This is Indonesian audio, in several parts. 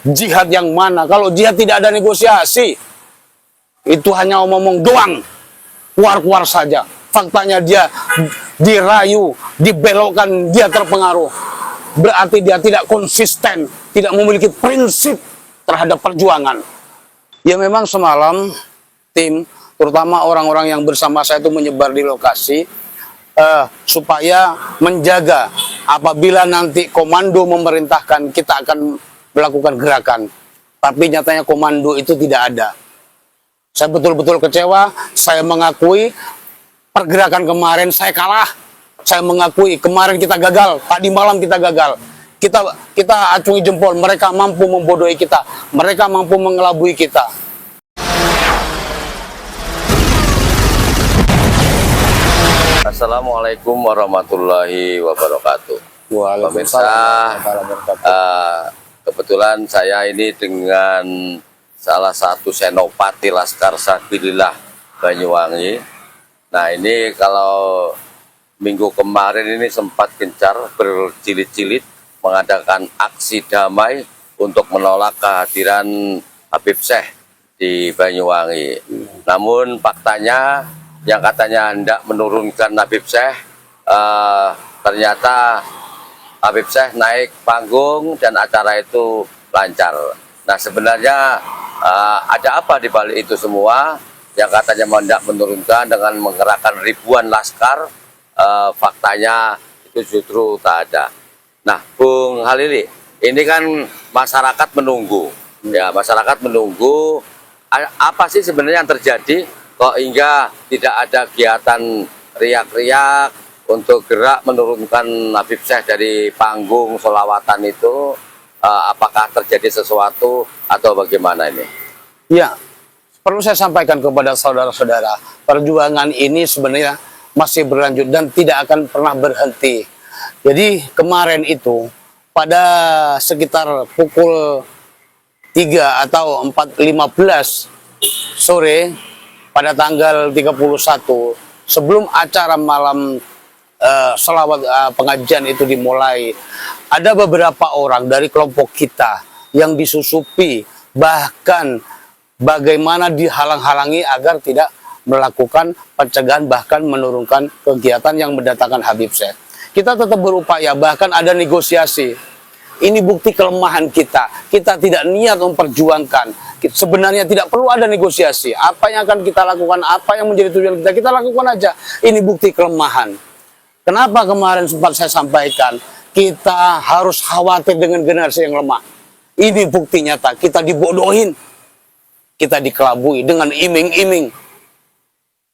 Jihad yang mana? Kalau jihad tidak ada negosiasi, itu hanya omong-omong doang, keluar-keluar saja. Faktanya dia dirayu, dibelokkan, dia terpengaruh. Berarti dia tidak konsisten, tidak memiliki prinsip terhadap perjuangan. Ya memang semalam tim, terutama orang-orang yang bersama saya itu menyebar di lokasi, supaya menjaga apabila nanti komando memerintahkan kita akan melakukan gerakan. Tapi nyatanya komando itu tidak ada. Saya betul-betul kecewa, saya mengakui pergerakan kemarin saya kalah. Saya mengakui kemarin kita gagal, tadi malam kita gagal. Kita acungi jempol, mereka mampu membodohi kita, mereka mampu mengelabui kita. Assalamualaikum warahmatullahi wabarakatuh. Waalaikumsalam. Kebetulan saya ini dengan salah satu senopati Laskar Sabilillah Banyuwangi. Nah ini kalau minggu kemarin ini sempat gencar berjilid-jilid mengadakan aksi damai untuk menolak kehadiran Habib Syekh di Banyuwangi. Namun faktanya yang katanya hendak menurunkan Habib Syekh, ternyata Habib Syekh naik panggung dan acara itu lancar. Nah sebenarnya ada apa di balik itu semua? Yang katanya hendak menurunkan dengan menggerakkan ribuan laskar, faktanya itu justru tak ada. Nah Bung Halili, ini kan masyarakat menunggu, ya masyarakat menunggu apa sih sebenarnya yang terjadi kok hingga tidak ada kegiatan riak-riak untuk gerak menurunkan Habib Syekh dari panggung sholawatan itu. Apakah terjadi sesuatu atau bagaimana ini? Ya, perlu saya sampaikan kepada saudara-saudara, perjuangan ini sebenarnya masih berlanjut dan tidak akan pernah berhenti. Jadi kemarin itu pada sekitar pukul 3 atau 4.15 sore pada tanggal 31 sebelum acara malam selawat pengajian itu dimulai, ada beberapa orang dari kelompok kita yang disusupi, bahkan bagaimana dihalang-halangi agar tidak melakukan pencegahan, bahkan menurunkan kegiatan yang mendatangkan Habib Syekh. Kita tetap berupaya, bahkan ada negosiasi. Ini bukti kelemahan kita. Kita tidak niat memperjuangkan. Sebenarnya tidak perlu ada negosiasi. Apa yang akan kita lakukan, apa yang menjadi tujuan kita lakukan aja. Ini bukti kelemahan. Kenapa kemarin sempat saya sampaikan, kita harus khawatir dengan generasi yang lemah. Ini bukti nyata, kita dibodohin. Kita dikelabui dengan iming-iming.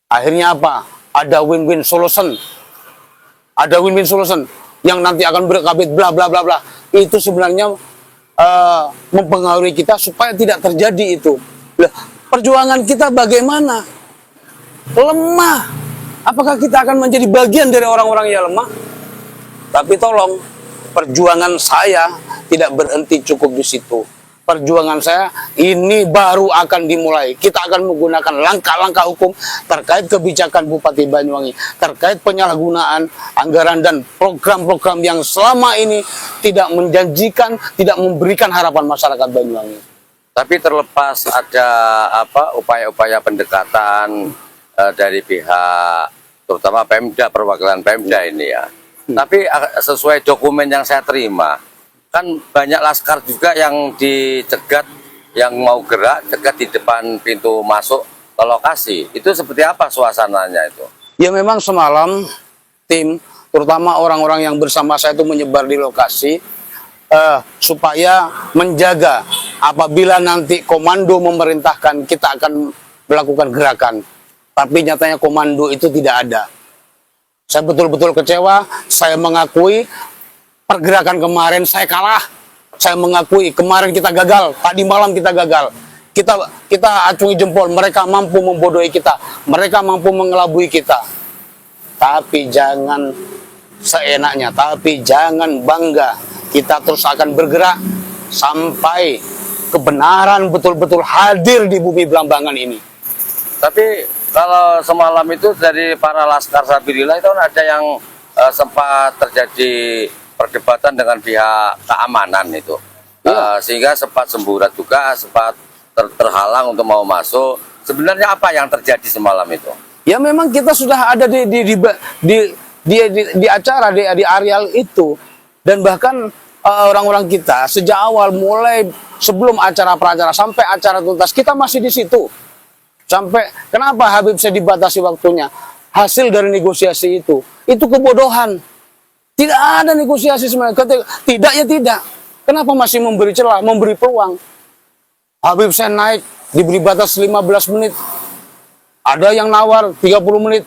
Akhirnya apa? Ada win-win solution. Ada win-win solution yang nanti akan berkabit bla bla bla bla. Itu sebenarnya mempengaruhi kita supaya tidak terjadi itu. Lah, perjuangan kita bagaimana? Lemah. Apakah kita akan menjadi bagian dari orang-orang yang lemah? Tapi tolong, perjuangan saya tidak berhenti cukup di situ. Perjuangan saya ini baru akan dimulai. Kita akan menggunakan langkah-langkah hukum terkait kebijakan Bupati Banyuwangi, terkait penyalahgunaan anggaran dan program-program yang selama ini tidak menjanjikan, tidak memberikan harapan masyarakat Banyuwangi. Tapi terlepas ada upaya-upaya pendekatan dari pihak terutama Pemda, perwakilan Pemda ini ya. Tapi sesuai dokumen yang saya terima, kan banyak laskar juga yang dicegat, yang mau gerak, cegat di depan pintu masuk ke lokasi. Itu seperti apa suasananya itu? Ya memang semalam tim, terutama orang-orang yang bersama saya itu menyebar di lokasi, supaya menjaga apabila nanti komando memerintahkan kita akan melakukan gerakan. Tapi nyatanya komando itu tidak ada. Saya betul-betul kecewa, saya mengakui pergerakan kemarin saya kalah. Saya mengakui kemarin kita gagal, tadi malam kita gagal. Kita acungi jempol, mereka mampu membodohi kita, mereka mampu mengelabui kita. Tapi jangan seenaknya, tapi jangan bangga. Kita terus akan bergerak sampai kebenaran betul-betul hadir di bumi Belambangan ini. Tapi kalau semalam itu dari para Laskar Sabilillah itu ada yang sempat terjadi perdebatan dengan pihak keamanan itu. sehingga sempat semburat juga, sempat terhalang untuk mau masuk. Sebenarnya apa yang terjadi semalam itu? Ya memang kita sudah ada di acara di areal itu, dan bahkan orang-orang kita sejak awal mulai sebelum acara pracara sampai acara tuntas kita masih di situ. Sampai kenapa Habib saya dibatasi waktunya? Hasil dari negosiasi itu kebodohan. Tidak ada negosiasi sebenarnya. Tidak ya tidak. Kenapa masih memberi celah, memberi peluang? Habib saya naik diberi batas 15 menit. Ada yang nawar 30 menit.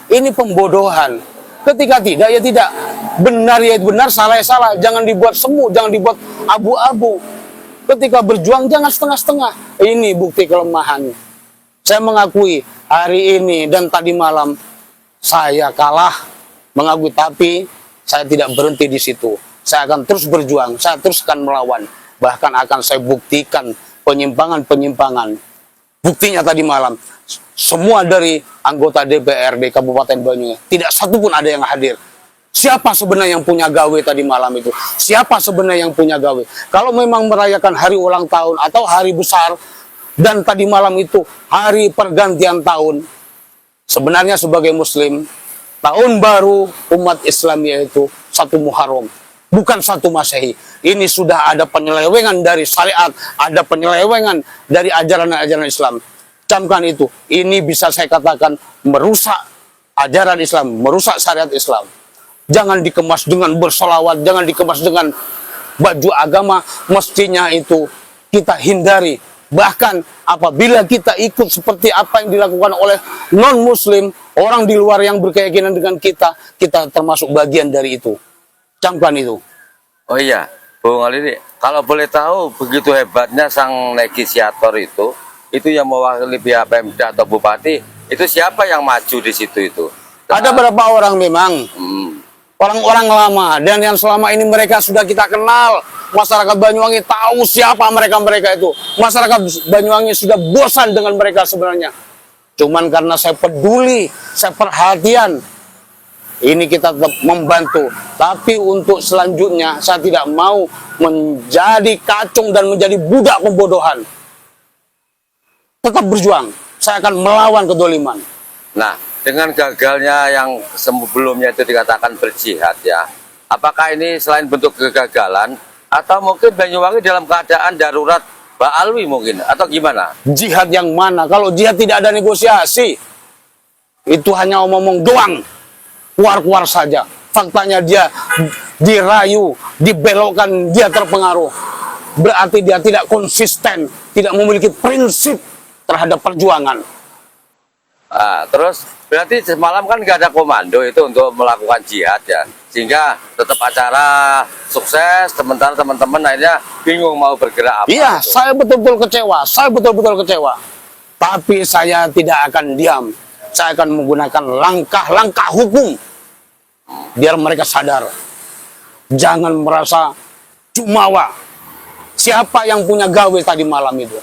Ini pembodohan. Ketika tidak ya tidak. Benar ya benar, salah ya salah. Jangan dibuat semu, jangan dibuat abu-abu. Ketika berjuang jangan setengah-setengah. Ini bukti kelemahan. Saya mengakui hari ini dan tadi malam saya kalah, mengakui, tapi saya tidak berhenti di situ. Saya akan terus berjuang, saya terus akan melawan. Bahkan akan saya buktikan penyimpangan-penyimpangan. Buktinya tadi malam, semua dari anggota DPRD Kabupaten Banyuwangi, tidak satu pun ada yang hadir. Siapa sebenarnya yang punya gawe tadi malam itu? Siapa sebenarnya yang punya gawe? Kalau memang merayakan hari ulang tahun atau hari besar, dan tadi malam itu hari pergantian tahun, sebenarnya sebagai Muslim, tahun baru umat Islam yaitu 1 Muharram, bukan 1 Masehi. Ini sudah ada penyelewengan dari syariat, ada penyelewengan dari ajaran-ajaran Islam. Camkan itu. Ini bisa saya katakan merusak ajaran Islam, merusak syariat Islam. Jangan dikemas dengan bersolawat, jangan dikemas dengan baju agama. Mestinya itu kita hindari. Bahkan apabila kita ikut seperti apa yang dilakukan oleh non-Muslim, orang di luar yang berkeyakinan dengan kita termasuk bagian dari itu. Camkan itu. Oh iya, Bung Alidi, kalau boleh tahu begitu hebatnya sang negosiator itu yang mewakili pihak Pemda atau Bupati, itu siapa yang maju di situ itu? Ada beberapa orang memang, orang-orang lama, dan yang selama ini mereka sudah kita kenal. Masyarakat Banyuwangi tahu siapa mereka itu. Masyarakat Banyuwangi sudah bosan dengan mereka sebenarnya. Cuman karena saya peduli, saya perhatian, ini kita tetap membantu. Tapi untuk selanjutnya saya tidak mau menjadi kacung dan menjadi budak pembodohan. Tetap berjuang. Saya akan melawan kedoliman. Nah, dengan gagalnya yang sebelumnya itu dikatakan berjihad ya, apakah ini selain bentuk kegagalan atau mungkin Banyuwangi dalam keadaan darurat Ba'alwi mungkin, atau gimana? Jihad yang mana? Kalau jihad tidak ada negosiasi, itu hanya omong-omong doang. Keluar-keluar saja. Faktanya dia dirayu, dibelokkan, dia terpengaruh. Berarti dia tidak konsisten, tidak memiliki prinsip terhadap perjuangan. Terus berarti semalam kan nggak ada komando itu untuk melakukan jihad ya, sehingga tetap acara sukses, sementara teman-teman akhirnya bingung mau bergerak apa. Iya, itu. saya betul-betul kecewa, tapi saya tidak akan diam. Saya akan menggunakan langkah-langkah hukum biar mereka sadar. Jangan merasa jumawa. Siapa yang punya gawe tadi malam itu?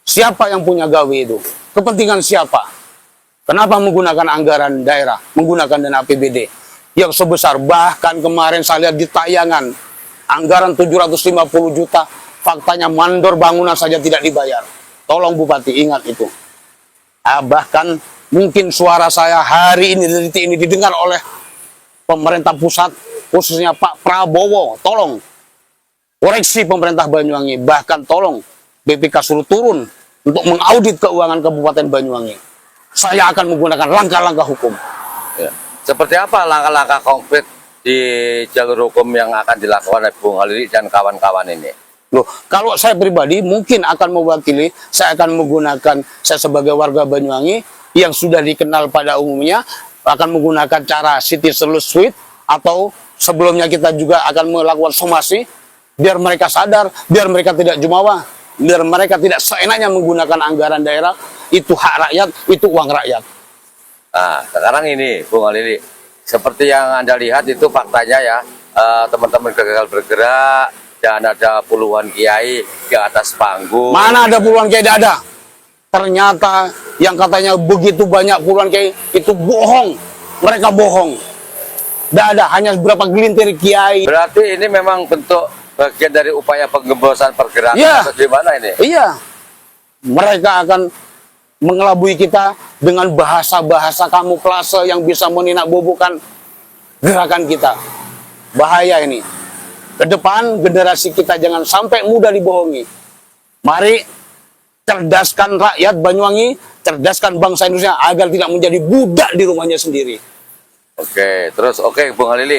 Siapa yang punya gawe itu? Kepentingan siapa? Kenapa menggunakan anggaran daerah, menggunakan dana APBD yang sebesar, bahkan kemarin saya lihat di tayangan, anggaran 750 juta, faktanya mandor bangunan saja tidak dibayar. Tolong Bupati ingat itu. Bahkan mungkin suara saya hari ini, detik ini didengar oleh pemerintah pusat, khususnya Pak Prabowo. Tolong koreksi pemerintah Banyuwangi, bahkan tolong BPK suruh turun untuk mengaudit keuangan Kabupaten Banyuwangi. Saya akan menggunakan langkah-langkah hukum. Ya. Seperti apa langkah-langkah konkret di jalur hukum yang akan dilakukan oleh Bung Alidi dan kawan-kawan ini? Loh, kalau saya pribadi mungkin akan mewakili, saya akan menggunakan, saya sebagai warga Banyuwangi yang sudah dikenal pada umumnya, akan menggunakan cara City Salute Suite, atau sebelumnya kita juga akan melakukan somasi, biar mereka sadar, biar mereka tidak jumawa, biar mereka tidak seenaknya menggunakan anggaran daerah. Itu hak rakyat, itu uang rakyat. Nah, sekarang ini Bung Alidi, seperti yang Anda lihat itu faktanya ya, teman-teman gagal bergerak dan ada puluhan kiai di atas panggung. Mana ada puluhan kiai? Tidak ada. Ternyata yang katanya begitu banyak puluhan kiai itu bohong. Mereka bohong. Tidak ada, hanya beberapa gelintir kiai. Berarti ini memang bentuk bagian dari upaya penggembosan pergerakan Iya. atau gimana ini? Iya, mereka akan mengelabui kita dengan bahasa-bahasa kamuflase yang bisa meninakbobokan gerakan kita. Bahaya ini. Ke depan generasi kita jangan sampai mudah dibohongi. Mari cerdaskan rakyat Banyuwangi, cerdaskan bangsa Indonesia agar tidak menjadi budak di rumahnya sendiri. Oke, terus Bung Halili,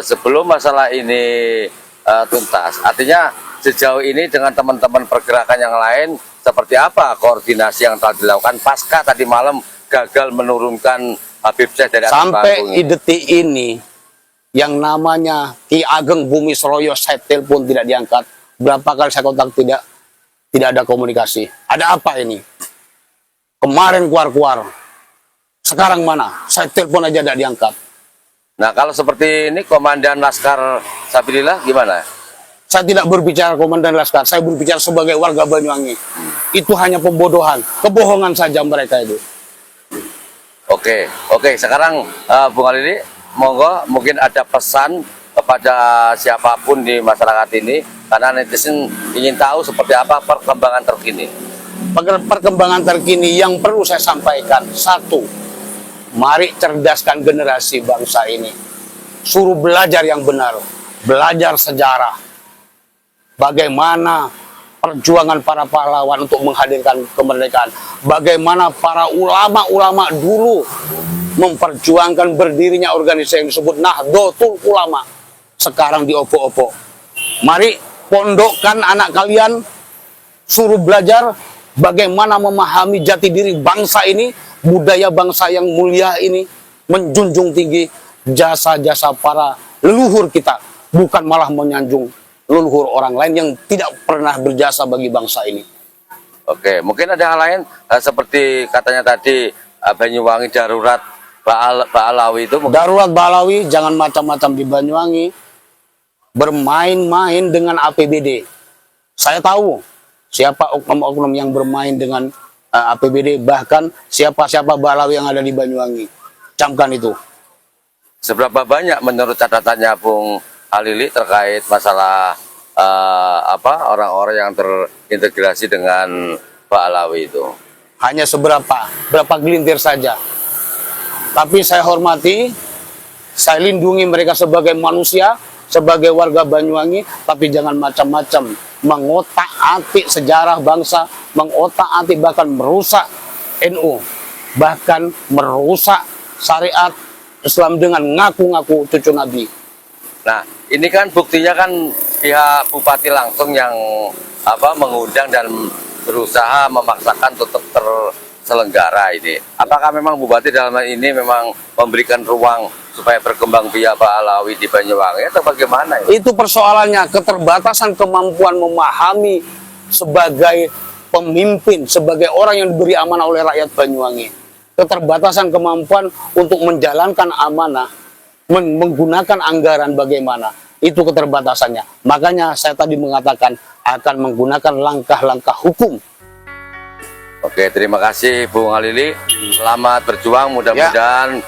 sebelum masalah ini tuntas, artinya sejauh ini dengan teman-teman pergerakan yang lain, seperti apa koordinasi yang telah dilakukan pasca tadi malam gagal menurunkan Habib Syekh dari atas Sampai panggung ini? detik ini, yang namanya Ki Ageng Bumi Seroyo, saya telepon tidak diangkat. Berapa kali saya kontak tidak ada komunikasi. Ada apa ini? Kemarin keluar-keluar. Sekarang mana? Saya telepon aja tidak diangkat. Nah, kalau seperti ini Komandan Laskar Sabilillah gimana? Saya tidak berbicara Komandan Laskar, saya berbicara sebagai warga Banyuwangi. Itu hanya pembodohan, kebohongan saja mereka itu. Oke. Sekarang Bung Halili, monggo mungkin ada pesan kepada siapapun di masyarakat ini, karena netizen ingin tahu seperti apa perkembangan terkini. Perkembangan terkini yang perlu saya sampaikan, satu, mari cerdaskan generasi bangsa ini. Suruh belajar yang benar, belajar sejarah. Bagaimana perjuangan para pahlawan untuk menghadirkan kemerdekaan. Bagaimana para ulama-ulama dulu memperjuangkan berdirinya organisasi yang disebut Nahdlatul Ulama. Sekarang diopo-opo. Mari pondokkan anak kalian, suruh belajar bagaimana memahami jati diri bangsa ini, budaya bangsa yang mulia ini, menjunjung tinggi jasa-jasa para leluhur kita, bukan malah menyanjung leluhur orang lain yang tidak pernah berjasa bagi bangsa ini. Oke, mungkin ada hal lain seperti katanya tadi Banyuwangi darurat Ba'alawi itu. Darurat Ba'alawi, jangan macam-macam di Banyuwangi. Bermain-main dengan APBD. Saya tahu siapa oknum-oknum yang bermain dengan APBD, bahkan siapa-siapa Ba'alawi yang ada di Banyuwangi. Camkan itu. Seberapa banyak menurut catatannya Bung Halili terkait masalah orang-orang yang terintegrasi dengan Ba'alawi itu? Hanya berapa gelintir saja. Tapi saya hormati, saya lindungi mereka sebagai manusia, sebagai warga Banyuwangi, tapi jangan macam-macam mengotak-atik sejarah bangsa, mengotak-atik bahkan merusak NU, bahkan merusak syariat Islam dengan ngaku-ngaku cucu Nabi. Nah, ini kan buktinya kan pihak bupati langsung yang mengundang dan berusaha memaksakan tetap terselenggara ini. Apakah memang bupati dalam hal ini memang memberikan ruang supaya berkembang biak Ba'alawi di Banyuwangi atau bagaimana? Itu persoalannya, keterbatasan kemampuan memahami sebagai pemimpin, sebagai orang yang diberi amanah oleh rakyat Banyuwangi. Keterbatasan kemampuan untuk menjalankan amanah, menggunakan anggaran bagaimana, itu keterbatasannya. Makanya saya tadi mengatakan akan menggunakan langkah-langkah hukum. Oke, terima kasih Bung Halili. Selamat berjuang, mudah-mudahan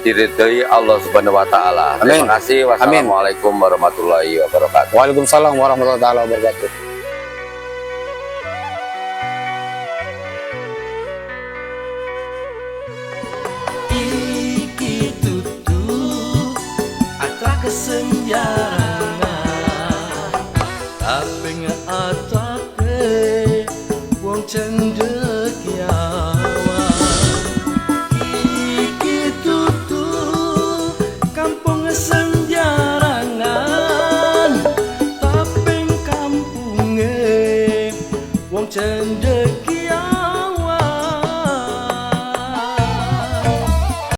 diridhoi Allah Subhanahu wa taala. Amin. Terima kasih. Wassalamualaikum warahmatullahi wabarakatuh. Waalaikumsalam warahmatullahi wabarakatuh. Iki tutu atra kesenjangan, tapi ngatake wong cendekiawan. Iki tutu kampung senjarangan, tapi kampunge wong cendekiawan.